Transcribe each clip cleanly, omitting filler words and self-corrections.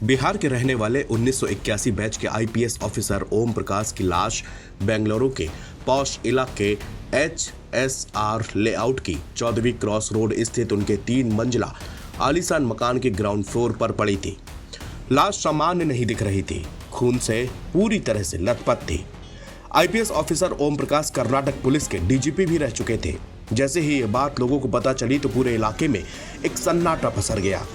बिहार के रहने वाले 1981 बैच के आईपीएस ऑफिसर ओम प्रकाश की लाश बेंगलुरु के पॉश इलाके एचएसआर लेआउट की 14वीं क्रॉस रोड स्थित उनके 3 मंजिला आलीशान मकान के ग्राउंड फ्लोर पर पड़ी थी। लाश सामान्य नहीं दिख रही थी, खून से पूरी तरह से लथपथ थी। IPS officer Om Prakash Karnataka police के डीजीपी भी रह चुके थे। जैसे ही ये बात लोगों को पता चली तो पूरे इलाके में एक सन्नाटा पसर गया।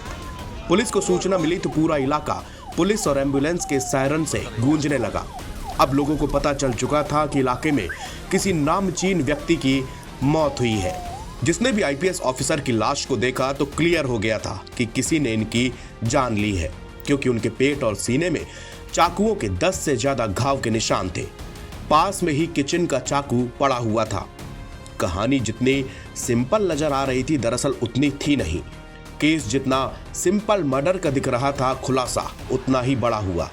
पुलिस को सूचना मिली तो पूरा इलाका पुलिस और एम्बुलेंस के सायरन से गूंजने लगा। अब लोगों को पता चल चुका था कि इलाके में किसी नामचीन व्यक्ति की मौत हुई है। जिसने भी आईपीएस ऑफिसर की लाश को देखा तो क्लियर हो गया था कि किसी ने इनकी जान ली है, क्योंकि उनके पेट और सीने में चाकुओं के 10 से ज्यादा घाव के निशान थे। पास में ही किचन का चाकू पड़ा हुआ था। कहानी जितनी सिंपल नजर आ रही थी, दरअसल उतनी थी नहीं। केस जितना सिंपल मर्डर का दिख रहा था, खुलासा उतना ही बड़ा हुआ।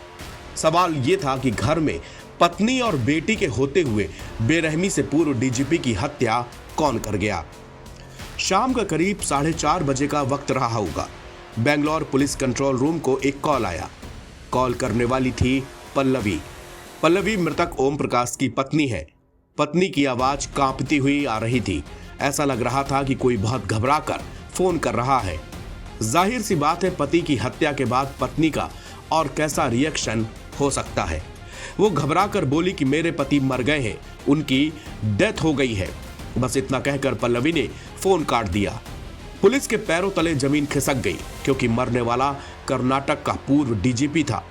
सवाल यह था कि घर में पत्नी और बेटी के होते हुए बेरहमी से पूर्व डीजीपी की हत्या कौन कर गया। शाम का करीब 4:30 बजे का वक्त रहा होगा। बेंगलोर पुलिस कंट्रोल रूम को एक कॉल आया। कॉल करने वाली थी पल्लवी। पल्लवी मृतक ओम प्रकाश की पत्नी है। पत्नी की आवाज कांपती हुई आ रही थी। ऐसा लग रहा था कि कोई बहुत घबराकर फोन कर रहा है। जाहिर सी बात है, पति की हत्या के बाद पत्नी का और कैसा रिएक्शन हो सकता है। वो घबराकर बोली कि मेरे पति मर गए हैं, उनकी डेथ हो गई है। बस इतना कहकर पल्लवी ने फोन काट दिया। पुलिस के पैरों तले जमीन खिसक गई, क्योंकि मरने वाला कर्नाटक का पूर्व डीजीपी था।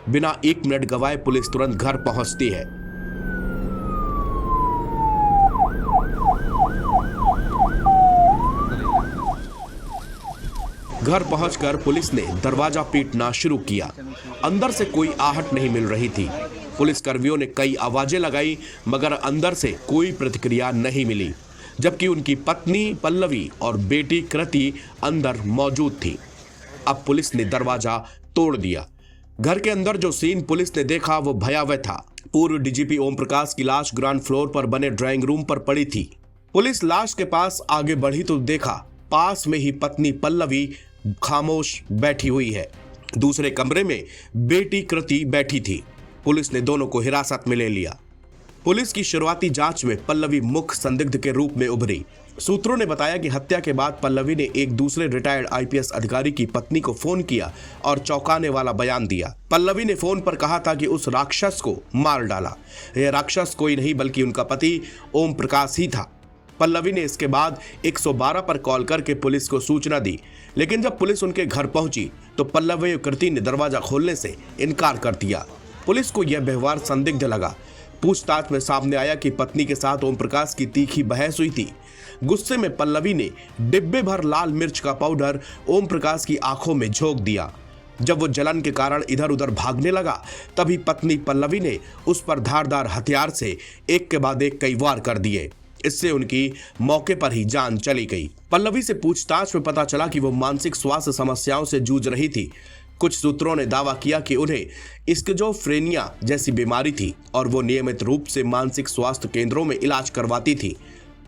बिना 1 मिनट गवाए पुलिस तुरंत घर पहुंचती है। घर पहुंचकर पुलिस ने दरवाजा पीटना शुरू किया। अंदर से कोई आहट नहीं मिल रही थी। पुलिस कर्मियों ने कई आवाजें लगाई, मगर अंदर से कोई प्रतिक्रिया नहीं मिली, जबकि उनकी पत्नी पल्लवी और बेटी कृति अंदर मौजूद थी। अब पुलिस ने दरवाजा तोड़ दिया। घर के अंदर जो सीन पुलिस ने देखा वो भयावह था। पूर्व डीजीपी ओम प्रकाश की लाश ग्राउंड फ्लोर पर बने ड्राइंग रूम पर पड़ी थी। पुलिस लाश के पास आगे बढ़ी तो देखा पास में ही पत्नी पल्लवी खामोश बैठी हुई है। दूसरे कमरे में बेटी कृति बैठी थी। पुलिस ने दोनों को हिरासत में ले लिया। पुलिस की शुरुआती जांच में पल्लवी मुख्य संदिग्ध के रूप में उभरी। सूत्रों ने बताया कि हत्या के बाद पल्लवी ने एक दूसरे रिटायर्ड आईपीएस अधिकारी की पत्नी को फोन किया और चौंकाने वाला बयान दिया। पल्लवी ने फोन पर कहा था कि उस राक्षस को मार डाला। यह राक्षस कोई नहीं बल्कि उनका पति ओम प्रकाश ही था। पल्लवी ने इसके बाद 112 पर कॉल करके पुलिस को सूचना दी, लेकिन जब पुलिस उनके घर पहुंची तो पल्लवी और कृति ने दरवाजा खोलने से इनकार कर दिया। पुलिस को यह व्यवहार संदिग्ध लगा। पूछताछ में सामने आया कि पत्नी के साथ ओम प्रकाश की तीखी बहस हुई थी। गुस्से में पल्लवी ने डिब्बे भर लाल मिर्च का पाउडर ओम प्रकाश की आंखों में झोंक दिया। जब वो जलन के कारण इधर उधर भागने लगा, तभी पत्नी पल्लवी ने उस पर धारदार हथियार से एक के बाद एक कई वार कर दिए। इससे उनकी मौके पर ही जान चली गई। पल्लवी से पूछताछ में पता चला कि वो मानसिक स्वास्थ्य समस्याओं से जूझ रही थी। कुछ सूत्रों ने दावा किया कि उन्हें स्किज़ोफ्रेनिया जैसी बीमारी थी और वो नियमित रूप से मानसिक स्वास्थ्य केंद्रों में इलाज करवाती थी।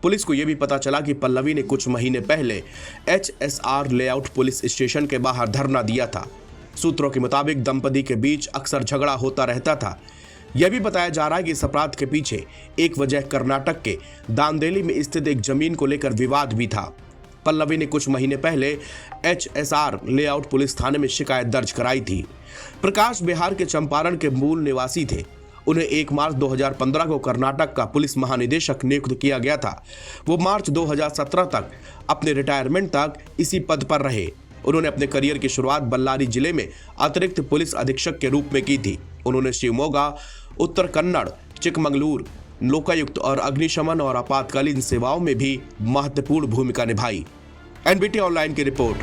पुलिस को यह भी पता चला कि पल्लवी ने कुछ महीने पहले एचएसआर लेआउट पुलिस स्टेशन के बाहर धरना दिया था। सूत्रों के मुताबिक दंपति के बीच अक्सर झगड़ा होता रहता था। यह भी बताया जा रहा है कि इस अपराध के पीछे एक वजह कर्नाटक के दांदेली में स्थित एक जमीन को लेकर विवाद भी था। पल्लवी ने कुछ महीने पहले एचएसआर लेआउट पुलिस थाने में शिकायत दर्ज कराई थी। प्रकाश बिहार के चंपारण के मूल निवासी थे। उन्हें 1 मार्च 2015 को कर्नाटक का पुलिस महानिदेशक नियुक्त किया गया था। वो मार्च 2017 तक अपने रिटायरमेंट तक इसी पद पर रहे। उन्होंने अपने करियर की शुरुआत बल्लारी जिले में अतिरिक्त पुलिस अधीक्षक के रूप में की थी। उन्होंने शिवमोगा, उत्तर कन्नड़, चिकमंगलूर, लोकायुक्त और अग्निशमन और आपातकालीन सेवाओं में भी महत्वपूर्ण भूमिका निभाई। एनबीटी ऑनलाइन की रिपोर्ट।